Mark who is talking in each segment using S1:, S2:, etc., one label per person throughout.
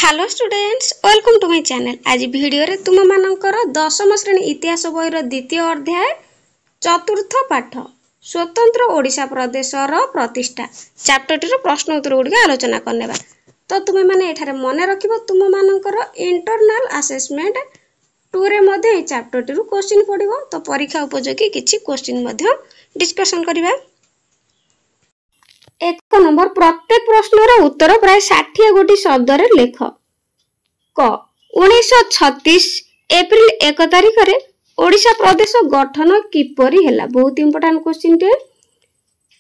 S1: Hello students, welcome to my channel. आज video रे तुम मानकर दशम श्रेणी इतिहास बहिर द्वितीय अध्याय चतुर्थ पाठ स्वतंत्र ओडिशा प्रदेशर प्रतिष्ठा चैप्टर टी प्रश्न उत्तर गुड़ी आलोचना करने। तो तुम्हें माने एठारे मने रखिबो तुम मानकर इंटरनल असेसमेंट 2 रे मध्ये चैप्टर टी क्वेश्चन पड़िबो। तो परीक्षा उपयोगी किछि क्वेश्चन मध्ये डिस्कशन करिबा। 1 नंबर प्रत्येक प्रश्नर उत्तर प्राय 60 गोटी शब्द रे लेख। क 1936 एप्रिल 1 तारिख रे ओडिशा प्रदेश गठन किपरि हैला। बहुत इंपोर्टेंट क्वेश्चन टे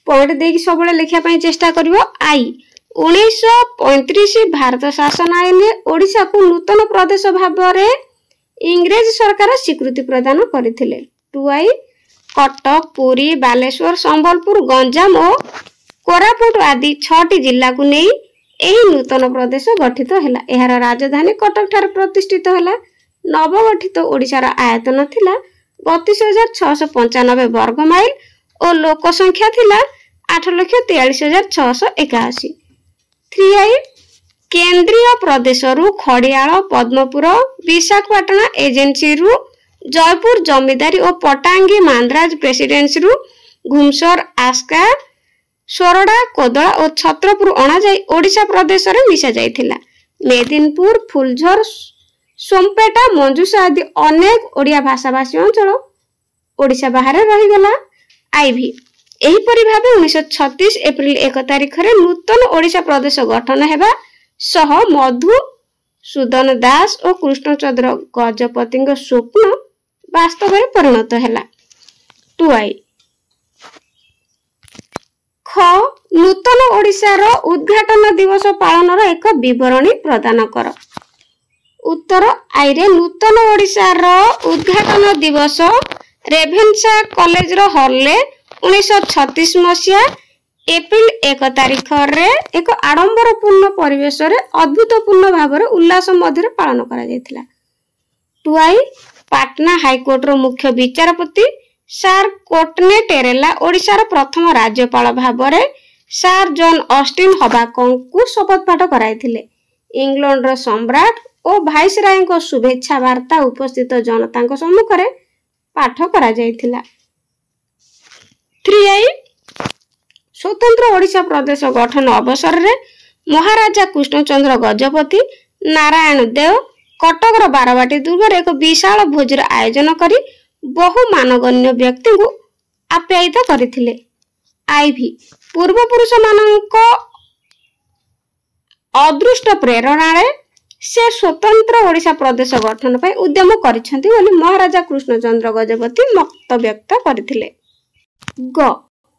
S1: पॉइंट देकी सबले लेखिया पई चेष्टा करिवो। आई 1935 भारत शासन आईन ओडिशा को नूतन प्रदेश भाबरे इंग्रेज सरकार स्वीकृति प्रदान करथिले। 2 आई कटक, पुरी, बालेश्वर, संबलपुर, गंजाम और कोरापुट आदि 6टी जिला को नहीं एही नूतन प्रदेश गठित हैला। एहार राजधानी कटक ठार प्रतिष्ठित हैला। नवगठित ओडिशार आयतन थिला 32,695 वर्ग माइल और लोक संख्या थिला 8,43,681। 3 आई केंद्रीय प्रदेश रु खड़ियाल, पद्मपुर, विशाखापट्टना एजेंसी रु जयपुर जमीदारी और पटांगी मांद्राज प्रेसिडेंसी रु घुमसर, आस्का, सोरडा, कोदला और छत्रपुर अणा जाई ओडिशा प्रदेश रे मिशा जाइथिला। मेदिनपुर, फुलझर, सोमपेटा, मंजूसा आदि अनेक ओडिया भाषाभाषी अंचल ओडिशा बाहर रही गला। आईभी एही परि भाबे 1936 एप्रिल 1 तारिख रे नूतन ओडिशा प्रदेश गठन हेबा सह मधुसूदन दास और कृष्णचंद्र गजपति स्वप्न वास्तव में परिणत हैला। 2 आई ख नूतन ओडिशार उद्घाटन दिवस पालन एक विवरणी प्रदान कर। उत्तर आई रे नूतन ओडिशार उद्घाटन दिवस रेभेन्सा कॉलेज रो हॉल ले 1936 मसिया एप्रिल 1 तारिख रे एक आडंबरपूर्ण परिवेश रे अद्भुतपूर्ण भाव रे उल्लास मध्य पालन करा जायतिला। 2 आई पाटना हाईकोर्ट रो मुख्य विचारपति सार कोटने टेरेला ओडिशार प्रथम राज्यपाल भाबरे सार जॉन ऑस्टिन हबाकंकु शपथ पाठ कराइथिले। इंग्लैंड रो सम्राट और भाइसराय को शुभेच्छा वार्ता उपस्थित जनता सम्मुख रे पाठ करा जायतिला। 3 आई स्वतंत्र ओडिशा प्रदेश गठन अवसर रे महाराजा कृष्णचंद्र गजपति नारायण देव कटक रो बारवाटी दुर्ग रे एक विशाल भोजर आयोजन करी बहु मानगण्य व्यक्ति को आप्यायित करथिले। आईभी पूर्व पुरुष मानक अदृष्ट प्रेरणा रे से स्वतंत्र ओडिशा प्रदेश गठन पय उद्यम करिसेंती बोली महाराजा कृष्णचंद्र गजपति मत व्यक्त करथिले। ग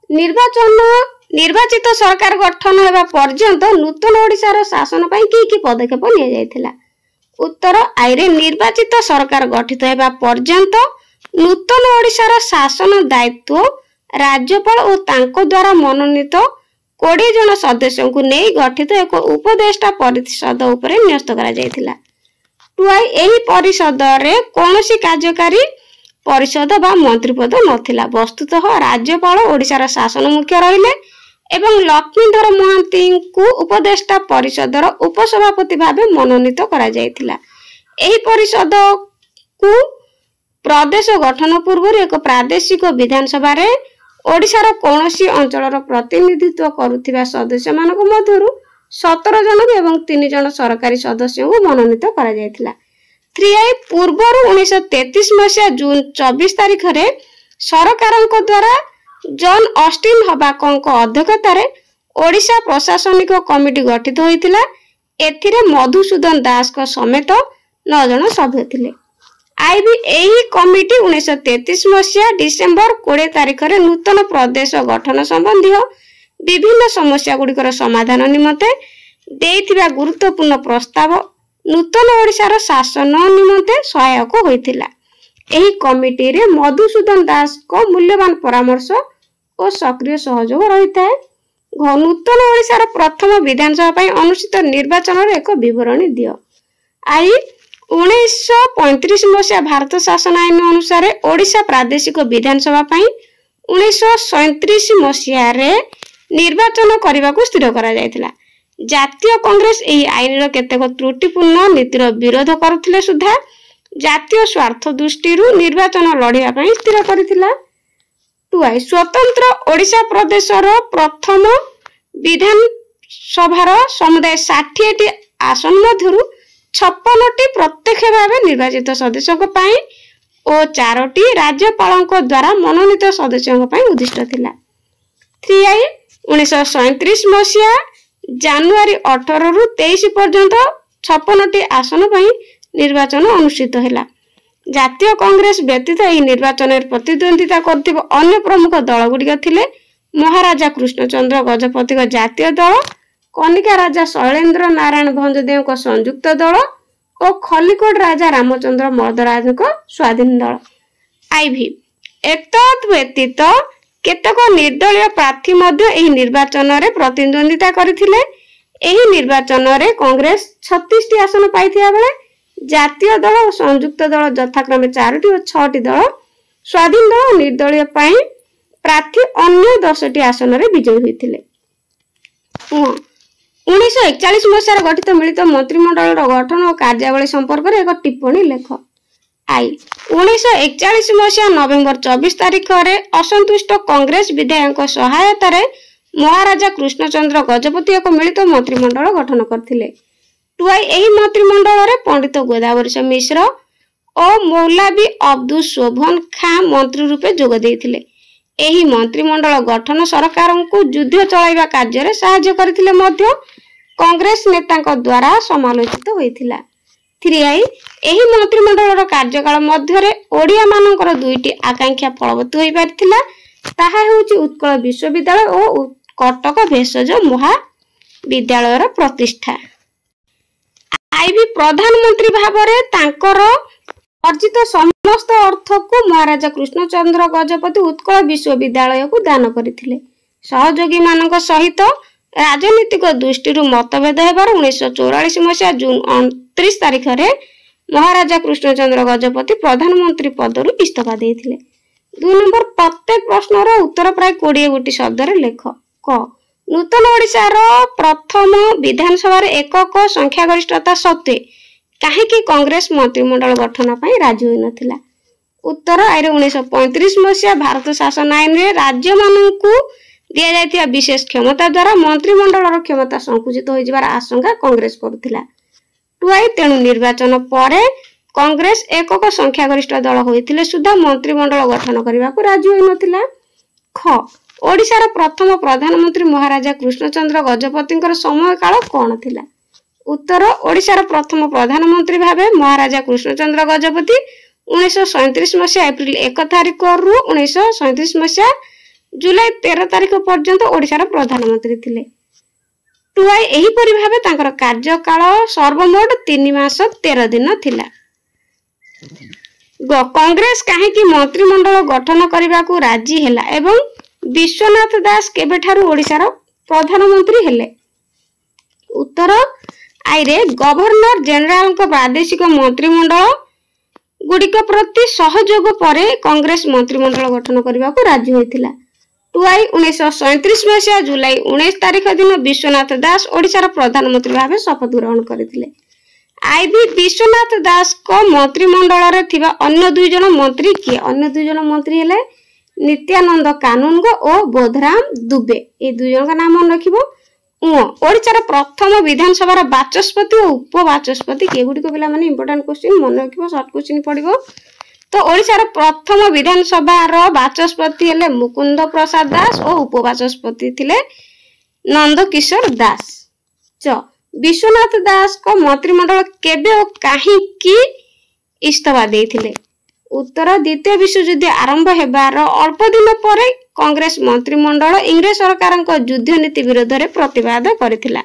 S1: निर्वाचित सरकार गठन हेबा पर्यंत नूतन ओडिशार शासन पय की पदक्षेप निया जायथिला। उत्तर आई रे निर्वाचित सरकार गठित हेबा पर्यंत नूतन ओडिशार शासन दायित्व राज्यपाल और तांको द्वारा मनोनीत 20 जन सदस्यों को नहीं गठित एक उपदेष्टा परिषद उपरे न्यस्त करा जायतिला। 2 आई एही परिषद रे कोनोसी कार्यकारी परिषद बा मंत्री पद नथिला। वस्तुतः राज्यपाल ओडिशार शासन मुख्य रहिले एवं लक्ष्मीधर महांती को उपदेष्टा परिषदर उपसभापति भाबे मनोनीत करा जायतिला। एही परिषद को प्रदेश गठन पूर्व एक प्रादेशिक विधानसभा रे ओडिशार कोनोसी अंचलर प्रतिनिधित्व करुथिबा सदस्य मानक मध्यरु 17 जन एवं 3 जन सरकारी सदस्यों को मनोनीत करा जायतिला। 3 आई पूर्वरु 1933 मसिया जून 24 तारिख रे सरकारक द्वारा जॉन ऑस्टिन हबाकंक अध्यक्षता रे ओडिशा प्रशासनिक कमिटी गठित होइतिला। एथिरे मधुसूदन दास को समेत 9 जन सभ्य थिले। आईबी एही कमिटी 1933 मसिया डिसेंबर 20 तारिख रे नूतन प्रदेश गठन संबंधी विभिन्न समस्या गुड़िकर समाधान निमंते देइथिबा गुरुत्वपूर्ण प्रस्ताव नूतन ओडिशार शासन निमंते सहायक होइथिला। एही कमिटी रे मधुसूदन दास को मूल्यवान परामर्श और सक्रिय सहयोग रहिताए। नूतन ओडिशार प्रथम विधानसभा पई अनुष्ठित निर्वाचन रे एक विवरणी दियो। आई 1935 मसिया भारत शासन आईन अनुसार ओडिशा प्रादेशिक विधानसभा पई 1937 मसिया रे निर्वाचन करने को स्थिर करा जायतिला। ଜାତୀୟ କଂଗ୍ରେସ ଏହି ଆଇନର କେତେକ ତ୍ରୁଟିପୂର୍ଣ୍ଣ ନୀତିର ବିରୋଧ କରୁଥିଲେ ସୁଦ୍ଧା ଜାତୀୟ ସ୍ୱାର୍ଥ ଦୃଷ୍ଟିରୁ ନିର୍ବାଚନ ଲଢ଼ିବା ପାଇଁ ସ୍ଥିର କରିଥିଲା। 2. ସ୍ୱତନ୍ତ୍ର ଓଡ଼ିଶା ପ୍ରଦେଶର ପ୍ରଥମ ବିଧାନସଭାର ସମୁଦାୟ 60ଟି ଆସନ ମଧ୍ୟରୁ 56ଟି ପ୍ରତ୍ୟକ୍ଷ ଭାବେ ନିର୍ବାଚିତ ସଦସ୍ୟଙ୍କ ପାଇଁ ଓ 4ଟି ରାଜ୍ୟପାଳଙ୍କ ଦ୍ୱାରା ମନୋନୀତ ସଦସ୍ୟଙ୍କ ପାଇଁ ଉଦ୍ଦିଷ୍ଟ ଥିଲା। 3. 1937 ମସିହା ଜାନୁଆରୀ 18ରୁ 23 ପର୍ଯ୍ୟନ୍ତ 56ଟି ଆସନ ପାଇଁ ନିର୍ବାଚନ ଅନୁଷ୍ଠିତ ହେଲା। ଜାତୀୟ କଂଗ୍ରେସ ବ୍ୟତୀତ ଏହି ନିର୍ବାଚନରେ ପ୍ରତିଦ୍ୱନ୍ଦିତା କରୁଥିବା ଅନ୍ୟ ପ୍ରମୁଖ ଦଳଗୁଡ଼ିକ ଥିଲେ ମହାରାଜା କୃଷ୍ଣଚନ୍ଦ୍ର ଗଜପତିଙ୍କ ଜାତୀୟ ଦଳ, କନିକା ରାଜା ଶୈଳେନ୍ଦ୍ର ନାରାୟଣ ଭଞ୍ଜଦେଓଙ୍କ ସଂଯୁକ୍ତ ଦଳ ଓ ଖଲିକୋଟ ରାଜା ରାମଚନ୍ଦ୍ର ମର୍ଦ୍ଦରାଜଙ୍କ ସ୍ୱାଧୀନ ଦଳ। ଆଇଭି ଏତଦ୍ ବ୍ୟତୀତ କେତେକ ନିର୍ଦ୍ଦଳୀୟ ପ୍ରାର୍ଥୀ ମଧ୍ୟ ଏହି ନିର୍ବାଚନରେ ପ୍ରତିଦ୍ୱନ୍ଦିତା କରିଥିଲେ। ଏହି ନିର୍ବାଚନରେ କଂଗ୍ରେସ 36ଟି ଆସନ ପାଇଥିବା ବେଳେ ଜାତୀୟ ଦଳ ଓ ସଂଯୁକ୍ତ ଦଳ ଯଥାକ୍ରମେ 4ଟି ଓ 6ଟି ଦଳ, ସ୍ୱାଧୀନ ଦଳ ଓ ନିର୍ଦ୍ଦଳୀୟ ପାଇଁ ପ୍ରାର୍ଥୀ ଅନ୍ୟ 10ଟି ଆସନରେ ବିଜୟୀ ହୋଇଥିଲେ। 1941 ମସିହାରେ ଗଠିତ ମିଳିତ ମନ୍ତ୍ରିମଣ୍ଡଳର ଗଠନ ଓ କାର୍ଯ୍ୟାବଳୀ ସମ୍ପର୍କରେ ଏକ ଟିପ୍ପଣୀ ଲେଖ। 1941 ମସିହା ନଭେମ୍ବର 24 ତାରିଖରେ ଅସନ୍ତୁଷ୍ଟ କଂଗ୍ରେସ ବିଧାୟକଙ୍କ ସହାୟତାରେ ମହାରାଜା କୃଷ୍ଣଚନ୍ଦ୍ର ଗଜପତି ଏକ ମିଳିତ ମନ୍ତ୍ରିମଣ୍ଡଳ ଗଠନ କରିଥିଲେ। 2. ଏହି ମନ୍ତ୍ରିମଣ୍ଡଳରେ ପଣ୍ଡିତ ଗୋଦାବରୀଶ ମିଶ୍ର ଓ ମୌଲାବି ଅବ୍ଦୁଲ ଶୋଭନ ଖାଁ ମନ୍ତ୍ରୀ ରୂପେ ଯୋଗ ଦେଇଥିଲେ। ଏହି ମନ୍ତ୍ରିମଣ୍ଡଳ ଗଠନ ସରକାରଙ୍କୁ ଯୁଦ୍ଧ ଚଳାଇବା କାର୍ଯ୍ୟରେ ସାହାଯ୍ୟ କରିଥିଲେ ମଧ୍ୟ କଂଗ୍ରେସ ନେତାଙ୍କ ଦ୍ୱାରା ସମାଲୋଚିତ ହୋଇଥିଲା। 3. ଏହି ମନ୍ତ୍ରିମଣ୍ଡଳର କାର୍ଯ୍ୟକାଳ ମଧ୍ୟରେ ଓଡ଼ିଆମାନଙ୍କର 2ଟି ଆକାଂକ୍ଷା ଫଳବତୀ ହୋଇପାରିଥିଲା। ତାହା ହେଉଛି ଉତ୍କଳ ବିଶ୍ୱବିଦ୍ୟାଳୟ ଓ କଟକ ଭେଷଜ ମହାବିଦ୍ୟାଳୟର ପ୍ରତିଷ୍ଠା। ଆଇଭି ପ୍ରଧାନମନ୍ତ୍ରୀ ଭାବରେ ତାଙ୍କର ଅର୍ଜିତ ସମସ୍ତ ଅର୍ଥକୁ ମହାରାଜା କୃଷ୍ଣଚନ୍ଦ୍ର ଗଜପତି ଉତ୍କଳ ବିଶ୍ୱବିଦ୍ୟାଳୟକୁ ଦାନ କରିଥିଲେ। ସହଯୋଗୀମାନଙ୍କ ସହିତ ରାଜନୈତିକ ଦୃଷ୍ଟିରୁ ମତଭେଦ ହେବାରୁ 1944 ମସିହା ଜୁନ 29 ତାରିଖରେ ମହାରାଜା କୃଷ୍ଣଚନ୍ଦ୍ର ଗଜପତି ପ୍ରଧାନମନ୍ତ୍ରୀ ପଦରୁ ଇସ୍ତଫା ଦେଇଥିଲେ। 2 ନମ୍ବର ପ୍ରତ୍ୟେକ ପ୍ରଶ୍ନର ଉତ୍ତର ପ୍ରାୟ 20 ଗୋଟି ଶବ୍ଦରେ ଲେଖ। କ ନୂତନ ଓଡ଼ିଶାର ପ୍ରଥମ ବିଧାନସଭାରେ ଏକକ ସଂଖ୍ୟାଗରିଷ୍ଠତା ସତ୍ତ୍ୱେ କାହିଁକି କଂଗ୍ରେସ ମନ୍ତ୍ରିମଣ୍ଡଳ ଗଠନ ପାଇଁ ରାଜି ହୋଇନଥିଲା? ଉତ୍ତର ଆଇରେ 1935 ମସିହା ଭାରତ ଶାସନ ଆଇନରେ ରାଜ୍ୟମାନଙ୍କୁ ଦିଆଯାଇଥିବା ବିଶେଷ କ୍ଷମତା ଦ୍ୱାରା ମନ୍ତ୍ରିମଣ୍ଡଳର କ୍ଷମତା ସଂକୁଚିତ ହୋଇଯିବାର ଆଶଙ୍କା କଂଗ୍ରେସ କରୁଥିଲା। 2. ତେଣୁ ନିର୍ବାଚନ ପରେ କଂଗ୍ରେସ ଏକକ ସଂଖ୍ୟାଗରିଷ୍ଠ ଦଳ ହୋଇଥିଲେ ସୁଦ୍ଧା ମନ୍ତ୍ରିମଣ୍ଡଳ ଗଠନ କରିବାକୁ ରାଜି ହୋଇନଥିଲା। ଖ ଓଡ଼ିଶାର ପ୍ରଥମ ପ୍ରଧାନମନ୍ତ୍ରୀ ମହାରାଜା କୃଷ୍ଣଚନ୍ଦ୍ର ଗଜପତିଙ୍କର ସମୟକାଳ କ'ଣ ଥିଲା? ଉତ୍ତର ଓଡ଼ିଶାର ପ୍ରଥମ ପ୍ରଧାନମନ୍ତ୍ରୀ ଭାବେ ମହାରାଜା କୃଷ୍ଣଚନ୍ଦ୍ର ଗଜପତି 1937 ମସିହା ଏପ୍ରିଲ 1 ତାରିଖରୁ 1937 ମସିହା ଜୁଲାଇ 13 ତାରିଖ ପର୍ଯ୍ୟନ୍ତ ଓଡ଼ିଶାର ପ୍ରଧାନମନ୍ତ୍ରୀ ଥିଲେ। 2. ଏହିପରି ଭାବେ ତାଙ୍କର କାର୍ଯ୍ୟକାଳ ସର୍ବମୋଟ 3 ମାସ 13 ଦିନ ଥିଲା। କଂଗ୍ରେସ କାହିଁକି ମନ୍ତ୍ରିମଣ୍ଡଳ ଗଠନ କରିବାକୁ ରାଜି ହେଲା ଏବଂ ବିଶ୍ୱନାଥ ଦାସ କେବେଠାରୁ ଓଡ଼ିଶାର ପ୍ରଧାନମନ୍ତ୍ରୀ ହେଲେ? ଉତ୍ତର ଆଇରେ ଗଭର୍ଣ୍ଣର ଜେନେରାଲଙ୍କ ପ୍ରାଦେଶିକ ମନ୍ତ୍ରିମଣ୍ଡଳ ଗୁଡ଼ିକ ପ୍ରତି ସହଯୋଗ ପରେ କଂଗ୍ରେସ ମନ୍ତ୍ରିମଣ୍ଡଳ ଗଠନ କରିବାକୁ ରାଜି ହୋଇଥିଲା। 2. 1937 ମସିହା ଜୁଲାଇ 19 ତାରିଖ ଦିନ ବିଶ୍ୱନାଥ ଦାସ ଓଡ଼ିଶାର ପ୍ରଧାନମନ୍ତ୍ରୀ ଭାବେ ଶପଥ ଗ୍ରହଣ କରିଥିଲେ। ଆଇଭି ବିଶ୍ୱନାଥ ଦାସଙ୍କ ମନ୍ତ୍ରିମଣ୍ଡଳରେ ଥିବା ଅନ୍ୟ 2 ଜଣ ମନ୍ତ୍ରୀ କିଏ? ଅନ୍ୟ 2 ଜଣ ମନ୍ତ୍ରୀ ହେଲେ ନିତ୍ୟାନନ୍ଦ କାନୁନଗୋ ଓ ବୋଧରାମ ଦୁବେ। ଏ 2 ଜଣଙ୍କ ନାମ ମନେ ରଖିବ। ଓଡ଼ିଶାର ପ୍ରଥମ ବିଧାନସଭାର ବାଚସ୍ପତି ଓ ଉପବାଚସ୍ପତି କିଏ? ଗୁଡ଼ିକ ପିଲାମାନେ ଇମ୍ପୋର୍ଟାଣ୍ଟ କ୍ୱେଶ୍ଚିନ୍ ମନେ ରଖିବ, ସର୍ଟ କ୍ୱେଶ୍ଚିନ୍ ପଡ଼ିବ। ତ ଓଡ଼ିଶାର ପ୍ରଥମ ବିଧାନସଭାର ବାଚସ୍ପତି ହେଲେ ମୁକୁନ୍ଦ ପ୍ରସାଦ ଦାସ ଓ ଉପବାଚସ୍ପତି ଥିଲେ ନନ୍ଦକିଶୋର ଦାସ। ବିଶ୍ୱନାଥ ଦାସଙ୍କ ମନ୍ତ୍ରିମଣ୍ଡଳ କେବେ ଓ କାହିଁକି ଇସ୍ତଫା ଦେଇଥିଲେ? ଉତ୍ତର ଦ୍ୱିତୀୟ ବିଶ୍ୱଯୁଦ୍ଧ ଆରମ୍ଭ ହେବାର ଅଳ୍ପ ଦିନ ପରେ କଂଗ୍ରେସ ମନ୍ତ୍ରିମଣ୍ଡଳ ଇଂରେଜ ସରକାରଙ୍କ ଯୁଦ୍ଧ ନୀତି ବିରୋଧରେ ପ୍ରତିବାଦ କରିଥିଲା,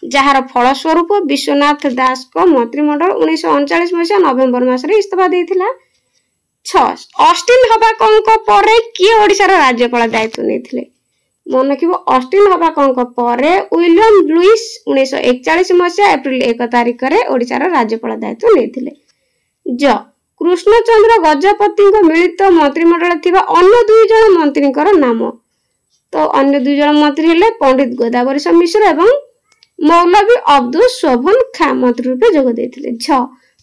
S1: ଯାହାର ଫଳସ୍ୱରୂପ ବିଶ୍ୱନାଥ ଦାସଙ୍କ ମନ୍ତ୍ରିମଣ୍ଡଳ 1939 ମସିହା ନଭେମ୍ବର ମାସରେ ଇସ୍ତଫା ଦେଇଥିଲା। 6. ଅଷ୍ଟିନ ହବାକଙ୍କ ପରେ କିଏ ଓଡ଼ିଶାର ରାଜ୍ୟପାଳ ଦାୟିତ୍ୱ ନେଇଥିଲେ? ମନେ ରଖିବ, ଅଷ୍ଟିନ ହବାକଙ୍କ ପରେ ୱିଲିୟମ ଲୁଇସ୍ 1941 ମସିହା ଏପ୍ରିଲ 1 ତାରିଖରେ ଓଡ଼ିଶାର ରାଜ୍ୟପାଳ ଦାୟିତ୍ୱ ନେଇଥିଲେ। କୃଷ୍ଣଚନ୍ଦ୍ର ଗଜପତିଙ୍କ ମିଳିତ ମନ୍ତ୍ରିମଣ୍ଡଳରେ ଥିବା ଅନ୍ୟ 2 ଜଣ ମନ୍ତ୍ରୀଙ୍କର ନାମ। ତ ଅନ୍ୟ 2 ଜଣ ମନ୍ତ୍ରୀ ହେଲେ ପଣ୍ଡିତ ଗୋଦାବରୀଶ ମିଶ୍ର ଏବଂ ମୌଲବୀ ଅବଦୁଲ ଶୋଭନ ଖାଁ ମନ୍ତ୍ରୀ ରୂପେ ଯୋଗ ଦେଇଥିଲେ। ଝ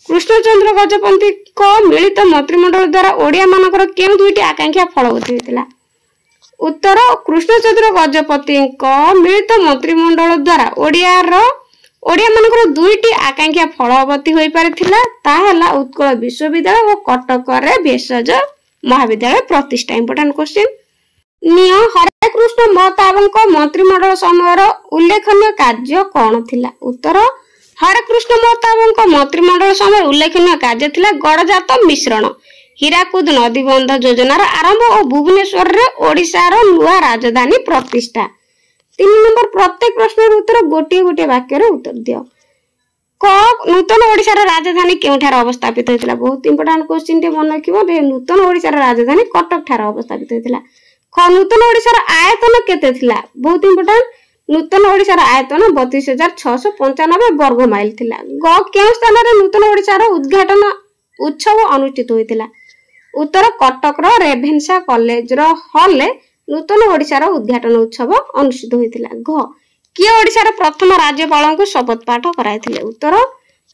S1: କୃଷ୍ଣଚନ୍ଦ୍ର ଗଜପତିଙ୍କ ମିଳିତ ମନ୍ତ୍ରିମଣ୍ଡଳ ଦ୍ୱାରା ଓଡ଼ିଆ ମାନଙ୍କର କେଉଁ ଦୁଇଟି ଆକାଂକ୍ଷା ଫଳବତୀ ହୋଇଥିଲା? ଉତ୍ତର କୃଷ୍ଣଚନ୍ଦ୍ର ଗଜପତିଙ୍କ ମିଳିତ ମନ୍ତ୍ରିମଣ୍ଡଳ ଦ୍ୱାରା ଓଡ଼ିଆ ମାନଙ୍କର ଦୁଇଟି ଆକାଂକ୍ଷା ଫଳବତୀ ହୋଇପାରିଥିଲା। ତାହା ହେଲା ଉତ୍କଳ ବିଶ୍ୱବିଦ୍ୟାଳୟ ଓ କଟକରେ ଭେଷଜ ମହାବିଦ୍ୟାଳୟ ପ୍ରତିଷ୍ଠା। Important question. ନିୟ ହରେକୃଷ୍ଣ ମହତାବଙ୍କ ମନ୍ତ୍ରିମଣ୍ଡଳ ସମୟର ଉଲ୍ଲେଖନୀୟ କାର୍ଯ୍ୟ କଣ ଥିଲା? ଉତ୍ତର ହରେକୃଷ୍ଣ ମହତାବଙ୍କ ମନ୍ତ୍ରିମଣ୍ଡଳ ସମୟରେ ଉଲ୍ଲେଖନୀୟ କାର୍ଯ୍ୟ ଥିଲା ଗଡ଼ଜାତ ମିଶ୍ରଣ, ହୀରାକୁଦ ନଦୀବନ୍ଧ ଯୋଜନାର ଆରମ୍ଭ ଓ ଭୁବନେଶ୍ୱରରେ ଓଡ଼ିଶାର ନୂଆ ରାଜଧାନୀ ପ୍ରତିଷ୍ଠା। 3 ନମ୍ବର ପ୍ରତ୍ୟେକ ପ୍ରଶ୍ନର ଉତ୍ତର ଗୋଟିଏ ଗୋଟିଏ ବାକ୍ୟରେ ଉତ୍ତର ଦିଅ। କ ନୂତନ ଓଡ଼ିଶାର ରାଜଧାନୀ କେଉଁଠାରେ ଅବସ୍ଥାପିତ ହୋଇଥିଲା? ବହୁତ ଇମ୍ପୋର୍ଟାଣ୍ଟ କ୍ୱେଶ୍ଚିନ୍ ଟେ ମନେ ରଖିବ। ନୂତନ ଓଡ଼ିଶାର ରାଜଧାନୀ କଟକ ଠାରେ ଅବସ୍ଥାପିତ ହୋଇଥିଲା। ख ନୂତନ ଓଡ଼ିଶାର ଆୟତନ କେତେ ଥିଲା? ବହୁତ ଇମ୍ପୋର୍ଟାଣ୍ଟ। ନୂତନ ଓଡ଼ିଶାର ଆୟତନ 32,695 ବର୍ଗ ମାଇଲ ଥିଲା। ଗ କେଉଁ ସ୍ଥାନରେ ନୂତନ ଓଡ଼ିଶାର ଉଦ୍ଘାଟନ ଉତ୍ସବ ଅନୁଷ୍ଠିତ ହୋଇଥିଲା? ଉତ୍ତର କଟକର ରେଭେନ୍ସା କଲେଜର ହଲରେ ନୂତନ ଓଡ଼ିଶାର ଉଦ୍ଘାଟନ ଉତ୍ସବ ଅନୁଷ୍ଠିତ ହୋଇଥିଲା। ଘ କିଏ ଓଡ଼ିଶାର ପ୍ରଥମ ରାଜ୍ୟପାଳଙ୍କୁ ଶପଥ ପାଠ କରାଇଥିଲେ? ଉତ୍ତର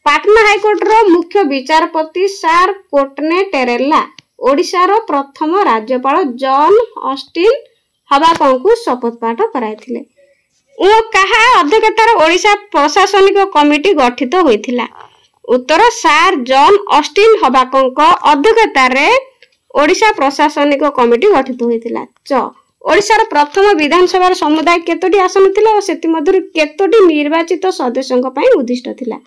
S1: ପାଟନା ହାଇକୋର୍ଟର ମୁଖ୍ୟ ବିଚାରପତି ସାର୍ କୋଟନେ ଟେରେଲା ଓଡ଼ିଶାର ପ୍ରଥମ ରାଜ୍ୟପାଳ ଜନ୍ ଅଷ୍ଟିନ ହବାକଙ୍କୁ ଶପଥ ପାଠ କରାଇଥିଲେ। ଓ କାହା ଅଧ୍ୟକ୍ଷତାରେ ଓଡ଼ିଶା ପ୍ରଶାସନିକ କମିଟି ଗଠିତ ହୋଇଥିଲା? ଉତ୍ତର ସାର୍ ଜନ୍ ଅଷ୍ଟିନ ହବାକଙ୍କ ଅଧ୍ୟକ୍ଷତାରେ ଓଡ଼ିଶା ପ୍ରଶାସନିକ କମିଟି ଗଠିତ ହୋଇଥିଲା। ଚ ଓଡ଼ିଶାର ପ୍ରଥମ ବିଧାନସଭାର ସମୁଦାୟ କେତୋଟି ଆସନ ଥିଲା ଓ ସେଥିମଧ୍ୟରୁ କେତୋଟି ନିର୍ବାଚିତ ସଦସ୍ୟଙ୍କ ପାଇଁ ଉଦ୍ଦିଷ୍ଟ ଥିଲା?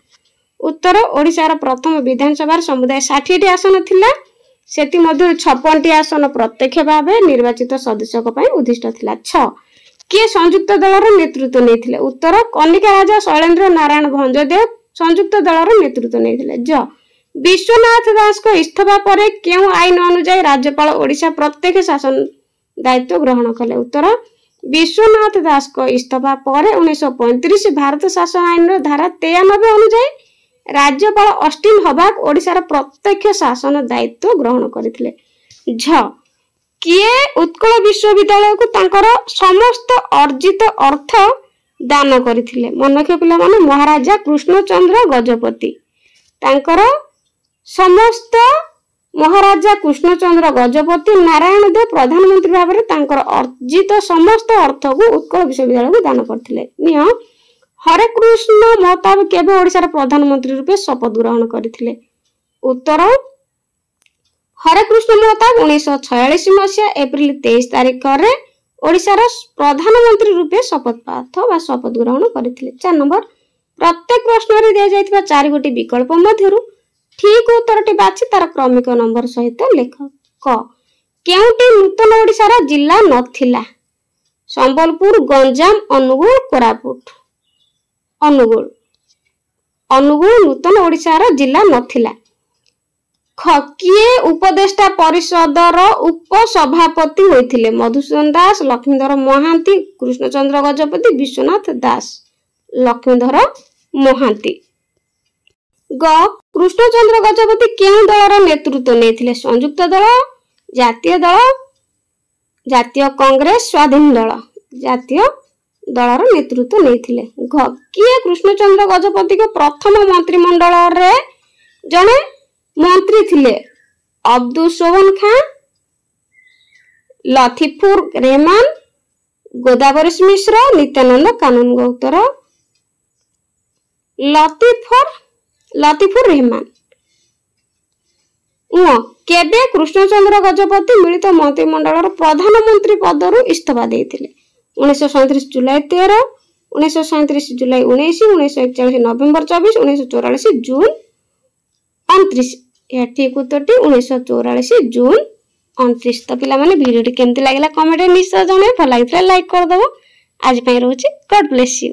S1: ଉତ୍ତର ଓଡ଼ିଶାର ପ୍ରଥମ ବିଧାନସଭାର ସମୁଦାୟ 60ଟି ଆସନ ଥିଲା। ସେଥିମଧ୍ୟରୁ 56ଟି ଆସନ ପ୍ରତ୍ୟକ୍ଷ ଭାବେ ନିର୍ବାଚିତ ସଦସ୍ୟଙ୍କ ପାଇଁ ଉଦ୍ଦିଷ୍ଟ ଥିଲା। ଛ କିଏ ସଂଯୁକ୍ତ ଦଳର ନେତୃତ୍ୱ ନେଇଥିଲେ? ଉତ୍ତର କନିକା ରାଜା ଶୈଳେନ୍ଦ୍ର ନାରାୟଣ ଭଞ୍ଜଦେବ ସଂଯୁକ୍ତ ଦଳର ନେତୃତ୍ୱ ନେଇଥିଲେ। ଜ ବିଶ୍ୱନାଥ ଦାସଙ୍କ ଇସ୍ତଫା ପରେ କେଉଁ ଆଇନ ଅନୁଯାୟୀ ରାଜ୍ୟପାଳ ଓଡ଼ିଶା ପ୍ରତ୍ୟକ୍ଷ ଶାସନ ଦାୟିତ୍ୱ ଗ୍ରହଣ କଲେ? ଉତ୍ତର ବିଶ୍ୱନାଥ ଦାସଙ୍କ ଇସ୍ତଫା ପରେ 1935 ଭାରତ ଶାସନ ଆଇନର ଧାରା 93 ଅନୁଯାୟୀ ରାଜ୍ୟପାଳ ଅଷ୍ଟିନ ହବାକ ଓଡ଼ିଶାର ପ୍ରତ୍ୟକ୍ଷ ଶାସନ ଦାୟିତ୍ୱ ଗ୍ରହଣ କରିଥିଲେ। ଝ କିଏ ଉତ୍କଳ ବିଶ୍ୱବିଦ୍ୟାଳୟକୁ ତାଙ୍କର ସମସ୍ତ ଅର୍ଜିତ ଅର୍ଥ ଦାନ କରିଥିଲେ? ମନେ ରଖିବ ପିଲାମାନେ, ମହାରାଜା କୃଷ୍ଣଚନ୍ଦ୍ର ଗଜପତି ତାଙ୍କର ସମସ୍ତ ମହାରାଜା କୃଷ୍ଣଚନ୍ଦ୍ର ଗଜପତି ନାରାୟଣ ଦେବ ପ୍ରଧାନମନ୍ତ୍ରୀ ଭାବରେ ତାଙ୍କର ଅର୍ଜିତ ସମସ୍ତ ଅର୍ଥକୁ ଉତ୍କଳ ବିଶ୍ୱବିଦ୍ୟାଳୟକୁ ଦାନ କରିଥିଲେ। ନିୟ ହରେକୃଷ୍ଣ ମହତାବ କେବେ ଓଡ଼ିଶାର ପ୍ରଧାନମନ୍ତ୍ରୀ ରୂପେ ଶପଥ ଗ୍ରହଣ କରିଥିଲେ? ଉତ୍ତର ହରେକୃଷ୍ଣ ମହତାବ 1946 ମସିହା ଏପ୍ରିଲ 23 ତାରିଖରେ ଓଡ଼ିଶାର ପ୍ରଧାନମନ୍ତ୍ରୀ ରୂପେ ଶପଥ ଗ୍ରହଣ କରିଥିଲେ। 4 ନମ୍ବର ପ୍ରତ୍ୟେକ ପ୍ରଶ୍ନରେ ଦିଆଯାଇଥିବା 4ଗୋଟି ବିକଳ୍ପ ମଧ୍ୟରୁ ଠିକ ଉତ୍ତରଟି ବାଛି ତାର କ୍ରମିକ ନମ୍ବର ସହିତ ଲେଖ। କ କେଉଁଟି ନୂତନ ଓଡ଼ିଶାର ଜିଲ୍ଲା ନଥିଲା? ସମ୍ବଲପୁର, ଗଞ୍ଜାମ, ଅନୁଗୁଳ, କୋରାପୁଟ। ଅନୁଗୁଳ ନୂତନ ଓଡ଼ିଶାର ଜିଲ୍ଲା ନଥିଲା। ଖ କିଏ ଉପଦେଷ୍ଟା ପରିଷଦର ଉପସଭାପତି ହୋଇଥିଲେ? ମଧୁସୂଦନ ଦାସ, ଲକ୍ଷ୍ମୀଧର ମହାନ୍ତି, କୃଷ୍ଣଚନ୍ଦ୍ର ଗଜପତି, ବିଶ୍ୱନାଥ ଦାସ। ଲକ୍ଷ୍ମୀଧର ମହାନ୍ତି। ଗ କୃଷ୍ଣଚନ୍ଦ୍ର ଗଜପତି କେଉଁ ଦଳର ନେତୃତ୍ୱ ନେଇଥିଲେ? ସଂଯୁକ୍ତ ଦଳ, ଜାତୀୟ ଦଳ, ଜାତୀୟ କଂଗ୍ରେସ, ସ୍ୱାଧୀନ ଦଳ। ଜାତୀୟ ଦଳର ନେତୃତ୍ୱ ନେଇଥିଲେ। ଘ କିଏ କୃଷ୍ଣଚନ୍ଦ୍ର ଗଜପତିଙ୍କ ପ୍ରଥମ ମନ୍ତ୍ରିମଣ୍ଡଳରେ ଜଣେ ମନ୍ତ୍ରୀ ଥିଲେ? ଅବଦୁଲ ଶୋଭନ ଖାଁ, ଲତିଫୁର ରେହମାନ, ଗୋଦାବରୀ ମିଶ୍ର, ନିତ୍ୟାନନ୍ଦ କାନୁନଗୋ। ଉତ୍ତର ଲତିଫୁର ରେହମାନ। କେବେ କୃଷ୍ଣଚନ୍ଦ୍ର ଗଜପତି ମିଳିତ ମନ୍ତ୍ରିମଣ୍ଡଳର ପ୍ରଧାନମନ୍ତ୍ରୀ ପଦରୁ ଇସ୍ତଫା ଦେଇଥିଲେ? 1937 ଜୁଲାଇ 13, 1937 ଜୁଲାଇ 19, 1941 ନଭେମ୍ବର 24, 1944 ଜୁନ 29। ଏହା ଠିକ ଉତ୍ତରଟି 1944 ଜୁନ 29। ତ ପିଲାମାନେ ଭିଡ଼ିଓଟି କେମିତି ଲାଗିଲା କମେଣ୍ଟରେ ନିଶ୍ଚୟ ଜଣାଇବେ। ଭଲ ଲାଗିଥିଲେ ଲାଇକ୍ କରିଦେବ। ଆଜି ପାଇଁ ରହୁଛି। ଗଡ୍ ବ୍ଲେସ୍ ୟୁ।